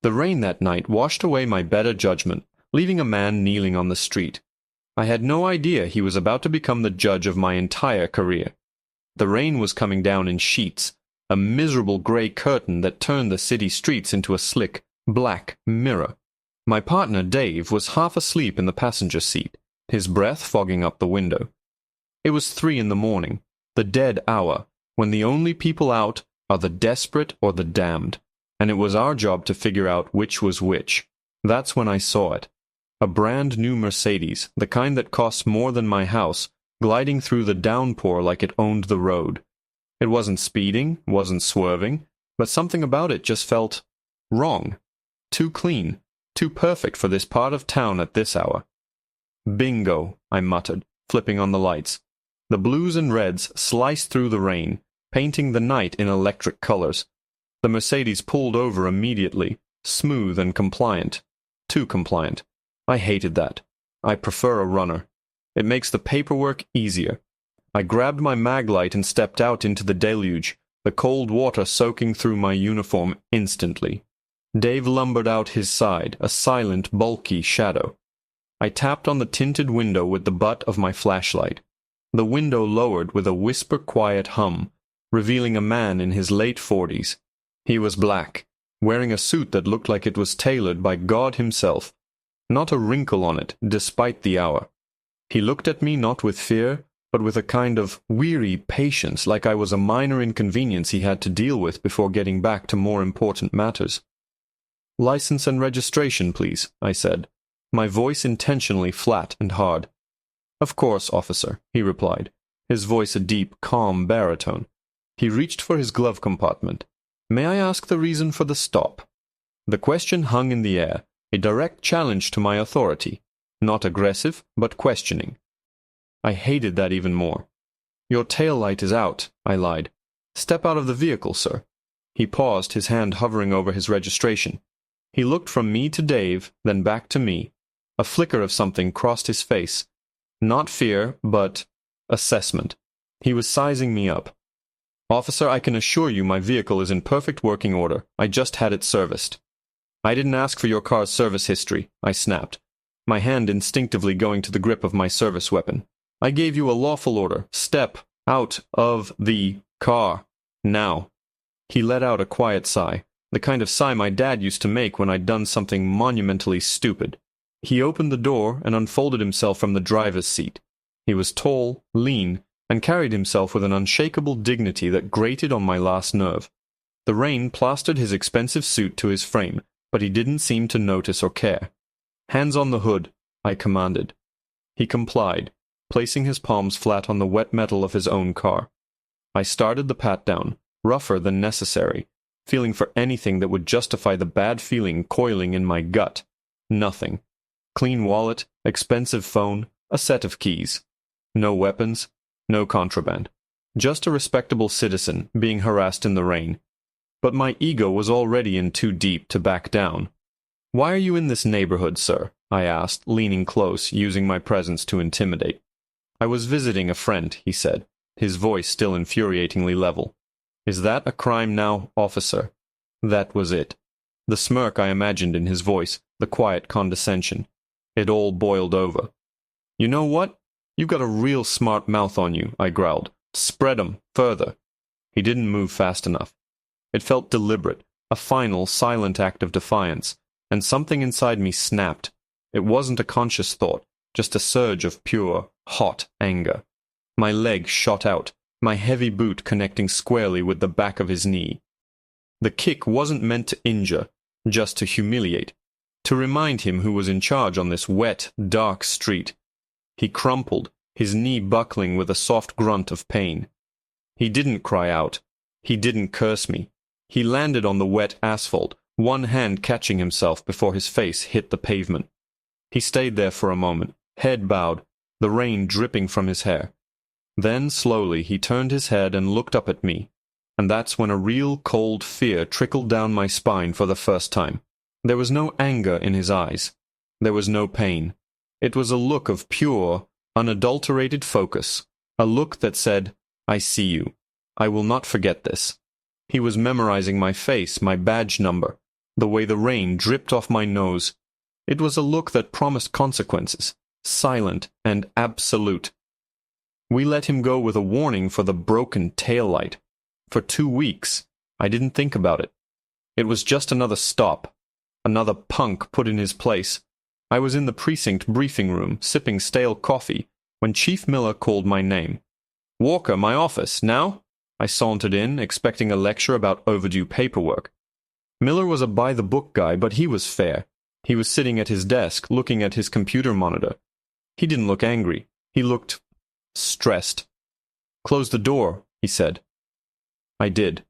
The rain that night washed away my better judgment, leaving a man kneeling on the street. I had no idea he was about to become the judge of my entire career. The rain was coming down in sheets, a miserable gray curtain that turned the city streets into a slick, black mirror. My partner, Dave, was half asleep in the passenger seat, his breath fogging up the window. It was 3 a.m, the dead hour, when the only people out are the desperate or the damned, and it was our job to figure out which was which. That's when I saw it. A brand new Mercedes, the kind that costs more than my house, gliding through the downpour like it owned the road. It wasn't speeding, wasn't swerving, but something about it just felt wrong. Too clean, too perfect for this part of town at this hour. Bingo, I muttered, flipping on the lights. The blues and reds sliced through the rain, painting the night in electric colors. The Mercedes pulled over immediately, smooth and compliant. Too compliant. I hated that. I prefer a runner. It makes the paperwork easier. I grabbed my mag light and stepped out into the deluge, the cold water soaking through my uniform instantly. Dave lumbered out his side, a silent, bulky shadow. I tapped on the tinted window with the butt of my flashlight. The window lowered with a whisper-quiet hum, revealing a man in his late 40s. He was black, wearing a suit that looked like it was tailored by God himself. Not a wrinkle on it, despite the hour. He looked at me not with fear, but with a kind of weary patience, like I was a minor inconvenience he had to deal with before getting back to more important matters. "License and registration, please," I said, my voice intentionally flat and hard. "Of course, officer," he replied, his voice a deep, calm baritone. He reached for his glove compartment. "May I ask the reason for the stop?" The question hung in the air, a direct challenge to my authority. Not aggressive, but questioning. I hated that even more. "Your tail light is out," I lied. "Step out of the vehicle, sir." He paused, his hand hovering over his registration. He looked from me to Dave, then back to me. A flicker of something crossed his face. Not fear, but assessment. He was sizing me up. "Officer, I can assure you my vehicle is in perfect working order. I just had it serviced." "I didn't ask for your car's service history," I snapped, my hand instinctively going to the grip of my service weapon. "I gave you a lawful order. Step out of the car. Now." He let out a quiet sigh, the kind of sigh my dad used to make when I'd done something monumentally stupid. He opened the door and unfolded himself from the driver's seat. He was tall, lean, and carried himself with an unshakable dignity that grated on my last nerve. The rain plastered his expensive suit to his frame, but he didn't seem to notice or care. "Hands on the hood," I commanded. He complied, placing his palms flat on the wet metal of his own car. I started the pat-down, rougher than necessary, feeling for anything that would justify the bad feeling coiling in my gut. Nothing. Clean wallet, expensive phone, a set of keys. No weapons, no contraband. Just a respectable citizen being harassed in the rain. But my ego was already in too deep to back down. "Why are you in this neighborhood, sir?" I asked, leaning close, using my presence to intimidate. "I was visiting a friend," he said, his voice still infuriatingly level. "Is that a crime now, officer?" That was it. The smirk I imagined in his voice, the quiet condescension. It all boiled over. "You know what? You've got a real smart mouth on you," I growled. "Spread 'em, further." He didn't move fast enough. It felt deliberate, a final, silent act of defiance, and something inside me snapped. It wasn't a conscious thought, just a surge of pure, hot anger. My leg shot out, my heavy boot connecting squarely with the back of his knee. The kick wasn't meant to injure, just to humiliate, to remind him who was in charge on this wet, dark street. He crumpled, his knee buckling with a soft grunt of pain. He didn't cry out. He didn't curse me. He landed on the wet asphalt, one hand catching himself before his face hit the pavement. He stayed there for a moment, head bowed, the rain dripping from his hair. Then, slowly, he turned his head and looked up at me, and that's when a real cold fear trickled down my spine for the first time. There was no anger in his eyes. There was no pain. It was a look of pure, unadulterated focus, a look that said, "I see you. I will not forget this." He was memorizing my face, my badge number. the way the rain dripped off my nose. It was a look that promised consequences, silent and absolute. We let him go with a warning for the broken taillight. For 2 weeks, I didn't think about it. It was just another stop, another punk put in his place. I was in the precinct briefing room, sipping stale coffee, when Chief Miller called my name. "Walker, my office, now?" I sauntered in, expecting a lecture about overdue paperwork. Miller was a by-the-book guy, but he was fair. He was sitting at his desk, looking at his computer monitor. He didn't look angry. He looked stressed. "Close the door," he said. I did.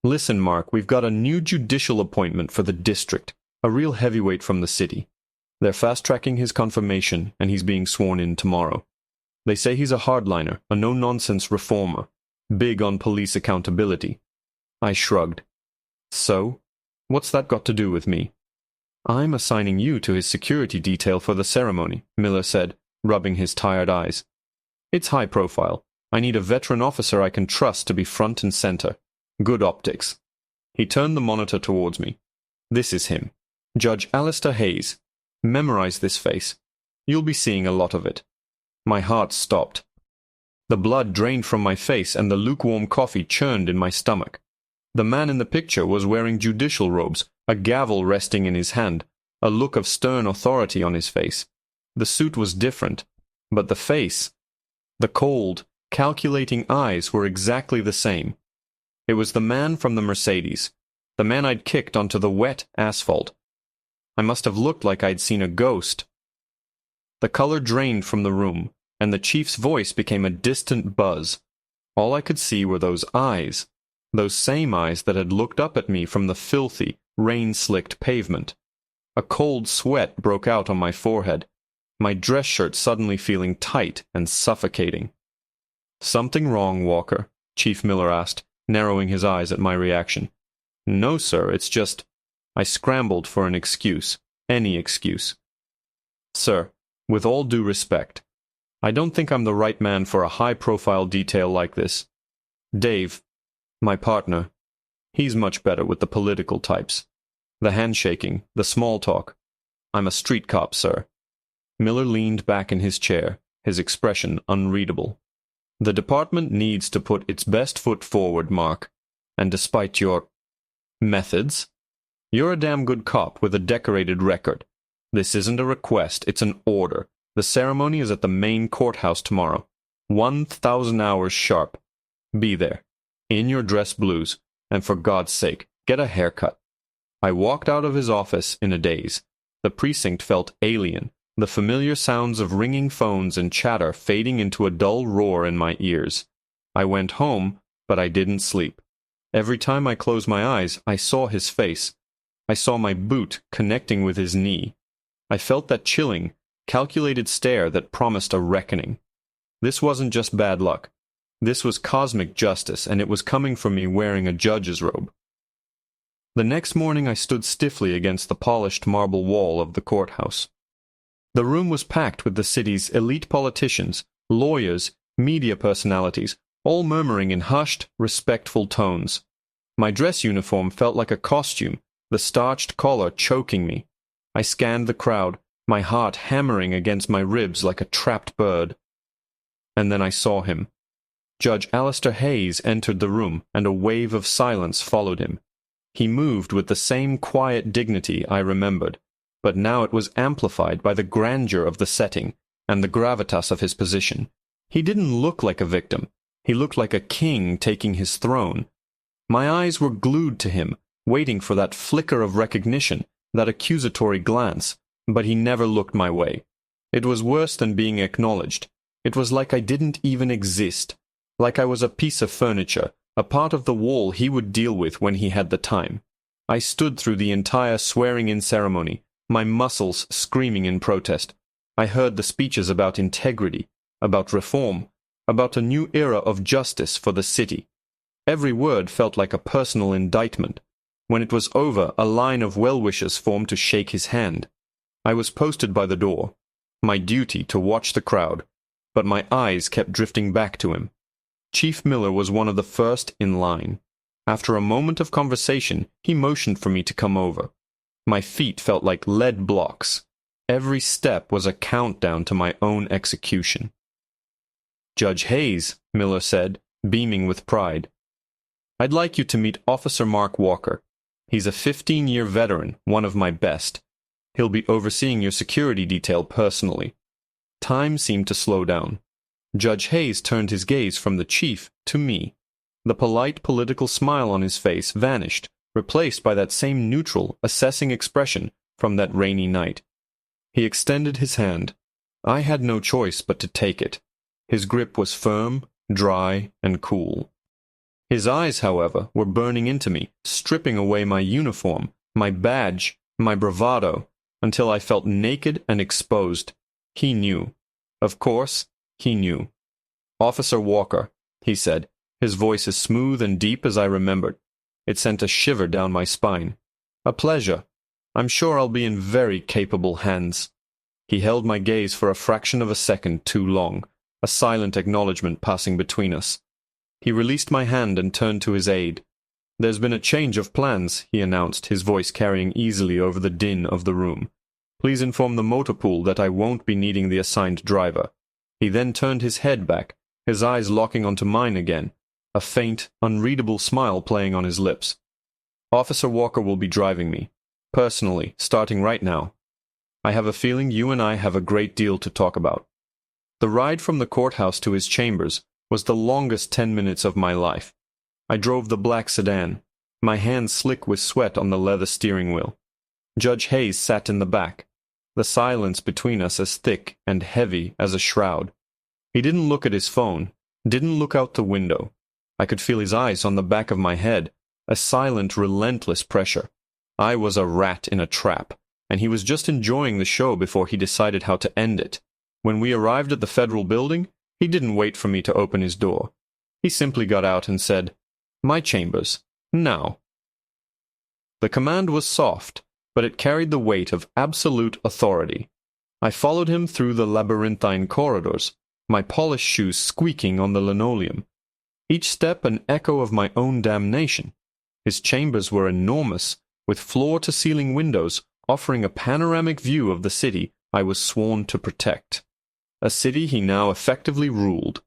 "Listen, Mark, we've got a new judicial appointment for the district, a real heavyweight from the city. They're fast-tracking his confirmation, and he's being sworn in tomorrow. They say he's a hardliner, a no-nonsense reformer, big on police accountability." I shrugged. "So? What's that got to do with me?" "I'm assigning you to his security detail for the ceremony," Miller said, rubbing his tired eyes. "It's high profile. I need a veteran officer I can trust to be front and center. Good optics." He turned the monitor towards me. "This is him. Judge Alistair Hayes. Memorize this face. You'll be seeing a lot of it." My heart stopped. The blood drained from my face and the lukewarm coffee churned in my stomach. The man in the picture was wearing judicial robes, a gavel resting in his hand, a look of stern authority on his face. The suit was different, but the face, the cold, calculating eyes were exactly the same. It was the man from the Mercedes, the man I'd kicked onto the wet asphalt. I must have looked like I'd seen a ghost. The color drained from the room, and the chief's voice became a distant buzz. All I could see were those eyes, those same eyes that had looked up at me from the filthy, rain-slicked pavement. A cold sweat broke out on my forehead, my dress shirt suddenly feeling tight and suffocating. "Something wrong, Walker?" Chief Miller asked, narrowing his eyes at my reaction. "No, sir, it's just—" I scrambled for an excuse, any excuse. "Sir, with all due respect, I don't think I'm the right man for a high-profile detail like this. Dave, my partner, he's much better with the political types. The handshaking, the small talk. I'm a street cop, sir." Miller leaned back in his chair, his expression unreadable. "The department needs to put its best foot forward, Mark, and despite your methods, you're a damn good cop with a decorated record. This isn't a request, it's an order. The ceremony is at the main courthouse tomorrow. 1,000 hours sharp. Be there, in your dress blues, and for God's sake, get a haircut." I walked out of his office in a daze. The precinct felt alien, the familiar sounds of ringing phones and chatter fading into a dull roar in my ears. I went home, but I didn't sleep. Every time I closed my eyes, I saw his face. I saw my boot connecting with his knee. I felt that chilling, calculated stare that promised a reckoning. This wasn't just bad luck. This was cosmic justice, and it was coming from me wearing a judge's robe. The next morning I stood stiffly against the polished marble wall of the courthouse. The room was packed with the city's elite politicians, lawyers, media personalities, all murmuring in hushed, respectful tones. My dress uniform felt like a costume, the starched collar choking me. I scanned the crowd, my heart hammering against my ribs like a trapped bird. And then I saw him. Judge Alistair Hayes entered the room, and a wave of silence followed him. He moved with the same quiet dignity I remembered, but now it was amplified by the grandeur of the setting and the gravitas of his position. He didn't look like a victim. He looked like a king taking his throne. My eyes were glued to him, waiting for that flicker of recognition, that accusatory glance, but he never looked my way. It was worse than being acknowledged. It was like I didn't even exist, like I was a piece of furniture, a part of the wall he would deal with when he had the time. I stood through the entire swearing-in ceremony, my muscles screaming in protest. I heard the speeches about integrity, about reform, about a new era of justice for the city. Every word felt like a personal indictment. When it was over, a line of well-wishers formed to shake his hand. I was posted by the door, my duty to watch the crowd, but my eyes kept drifting back to him. Chief Miller was one of the first in line. After a moment of conversation, he motioned for me to come over. My feet felt like lead blocks. Every step was a countdown to my own execution. "Judge Hayes," Miller said, beaming with pride. "I'd like you to meet Officer Mark Walker. He's a 15-year veteran, one of my best. He'll be overseeing your security detail personally." Time seemed to slow down. Judge Hayes turned his gaze from the chief to me. The polite political smile on his face vanished, replaced by that same neutral, assessing expression from that rainy night. He extended his hand. I had no choice but to take it. His grip was firm, dry, and cool. His eyes, however, were burning into me, stripping away my uniform, my badge, my bravado, until I felt naked and exposed. He knew. Of course, he knew. "Officer Walker," he said, his voice as smooth and deep as I remembered. It sent a shiver down my spine. "A pleasure. I'm sure I'll be in very capable hands." He held my gaze for a fraction of a second too long, a silent acknowledgement passing between us. He released my hand and turned to his aide. "There's been a change of plans," he announced, his voice carrying easily over the din of the room. "Please inform the motor pool that I won't be needing the assigned driver." He then turned his head back, his eyes locking onto mine again, a faint, unreadable smile playing on his lips. "Officer Walker will be driving me, personally, starting right now. I have a feeling you and I have a great deal to talk about." The ride from the courthouse to his chambers was the longest 10 minutes of my life. I drove the black sedan, my hands slick with sweat on the leather steering wheel. Judge Hayes sat in the back, the silence between us as thick and heavy as a shroud. He didn't look at his phone, didn't look out the window. I could feel his eyes on the back of my head, a silent, relentless pressure. I was a rat in a trap, and he was just enjoying the show before he decided how to end it. When we arrived at the federal building, he didn't wait for me to open his door. He simply got out and said, "My chambers, now." The command was soft, but it carried the weight of absolute authority. I followed him through the labyrinthine corridors, my polished shoes squeaking on the linoleum. Each step an echo of my own damnation. His chambers were enormous, with floor-to-ceiling windows offering a panoramic view of the city I was sworn to protect. A city he now effectively ruled.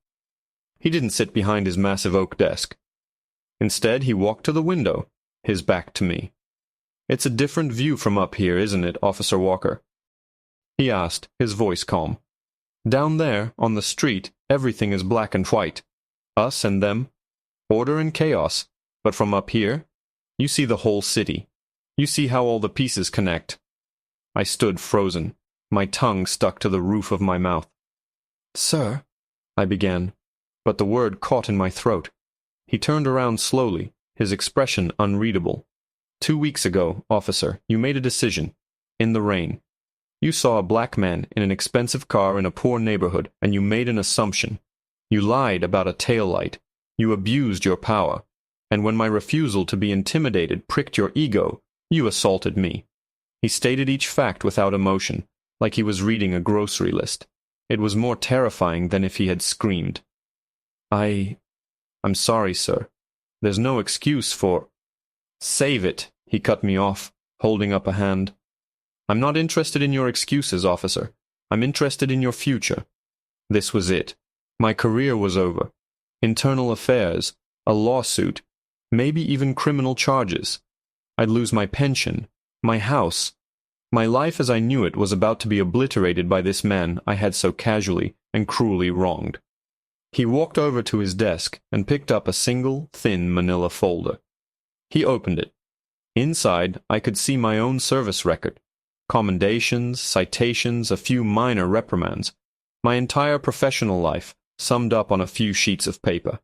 He didn't sit behind his massive oak desk. Instead, he walked to the window, his back to me. "It's a different view from up here, isn't it, Officer Walker?" he asked, his voice calm. "Down there, on the street, everything is black and white. Us and them. Order and chaos. But from up here, you see the whole city. You see how all the pieces connect." I stood frozen, my tongue stuck to the roof of my mouth. "Sir," I began, but the word caught in my throat. He turned around slowly, his expression unreadable. "2 weeks ago, officer, you made a decision. In the rain. You saw a black man in an expensive car in a poor neighborhood, and you made an assumption. You lied about a taillight. You abused your power. And when my refusal to be intimidated pricked your ego, you assaulted me." He stated each fact without emotion, like he was reading a grocery list. It was more terrifying than if he had screamed. I'm sorry, sir. There's no excuse for—" "Save it," he cut me off, holding up a hand. "I'm not interested in your excuses, officer. I'm interested in your future." This was it. My career was over. Internal affairs, a lawsuit, maybe even criminal charges. I'd lose my pension, my house. My life as I knew it was about to be obliterated by this man I had so casually and cruelly wronged. He walked over to his desk and picked up a single, thin manila folder. He opened it. Inside, I could see my own service record. Commendations, citations, a few minor reprimands. My entire professional life, summed up on a few sheets of paper.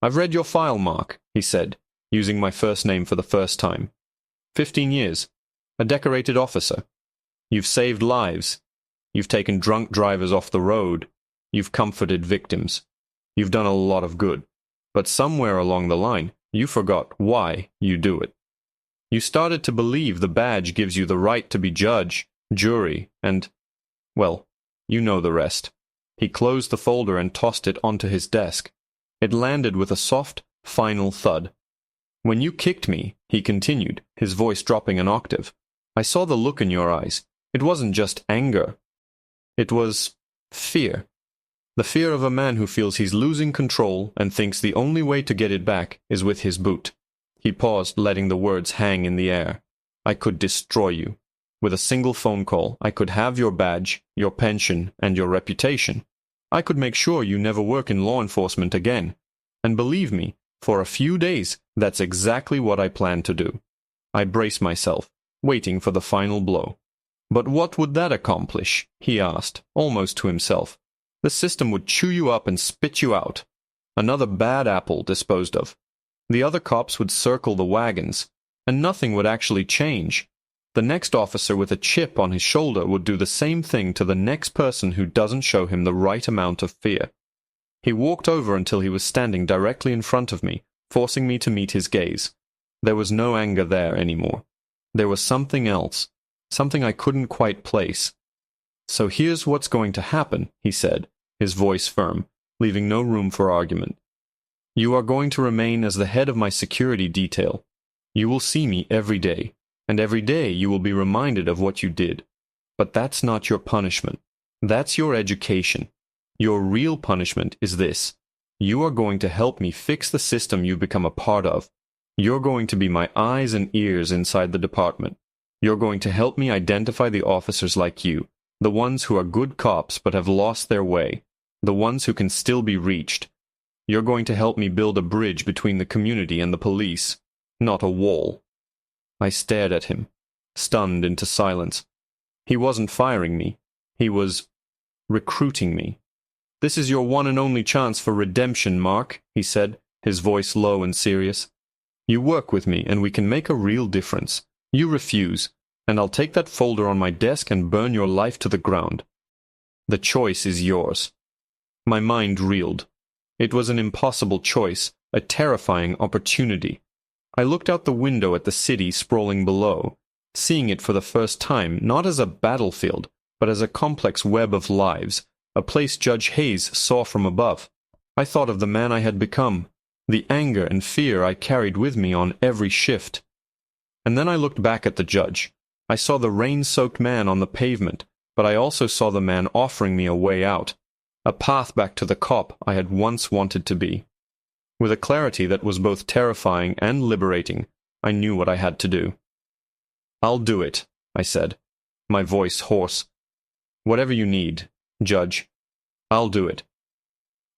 "I've read your file, Mark," he said, using my first name for the first time. 15 years. A decorated officer. You've saved lives. You've taken drunk drivers off the road. You've comforted victims. You've done a lot of good. But somewhere along the line, you forgot why you do it. You started to believe the badge gives you the right to be judge, jury, and, well, you know the rest. He closed the folder and tossed it onto his desk. It landed with a soft, final thud. "When you kicked me," he continued, his voice dropping an octave, I saw the look in your eyes. It wasn't just anger. It was fear. The fear of a man who feels he's losing control and thinks the only way to get it back is with his boot. He paused, letting the words hang in the air. I could destroy you. With a single phone call, I could have your badge, your pension, and your reputation. I could make sure you never work in law enforcement again. And believe me, for a few days, that's exactly what I planned to do. I braced myself, waiting for the final blow. But what would that accomplish? He asked, almost to himself. The system would chew you up and spit you out. Another bad apple disposed of. The other cops would circle the wagons, and nothing would actually change. The next officer with a chip on his shoulder would do the same thing to the next person who doesn't show him the right amount of fear. He walked over until he was standing directly in front of me, forcing me to meet his gaze. There was no anger there anymore. There was something else, something I couldn't quite place. So here's what's going to happen, he said, his voice firm, leaving no room for argument. You are going to remain as the head of my security detail. You will see me every day, and every day you will be reminded of what you did. But that's not your punishment. That's your education. Your real punishment is this. You are going to help me fix the system you've become a part of. You're going to be my eyes and ears inside the department. You're going to help me identify the officers like you, the ones who are good cops but have lost their way, the ones who can still be reached. You're going to help me build a bridge between the community and the police, not a wall. I stared at him, stunned into silence. He wasn't firing me. He was recruiting me. This is your one and only chance for redemption, Mark, he said, his voice low and serious. You work with me and we can make a real difference. You refuse, and I'll take that folder on my desk and burn your life to the ground. The choice is yours. My mind reeled. It was an impossible choice, a terrifying opportunity. I looked out the window at the city sprawling below, seeing it for the first time not as a battlefield, but as a complex web of lives, a place Judge Hayes saw from above. I thought of the man I had become, the anger and fear I carried with me on every shift. And then I looked back at the judge. I saw the rain-soaked man on the pavement, but I also saw the man offering me a way out, a path back to the cop I had once wanted to be. With a clarity that was both terrifying and liberating, I knew what I had to do. I'll do it, I said, my voice hoarse. Whatever you need, Judge. I'll do it.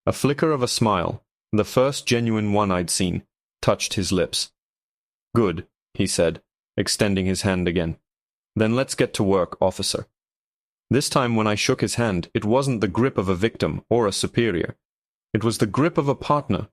A flicker of a smile, the first genuine one I'd seen, touched his lips. Good, he said, extending his hand again. Then let's get to work, officer. This time when I shook his hand, it wasn't the grip of a victim or a superior. It was the grip of a partner,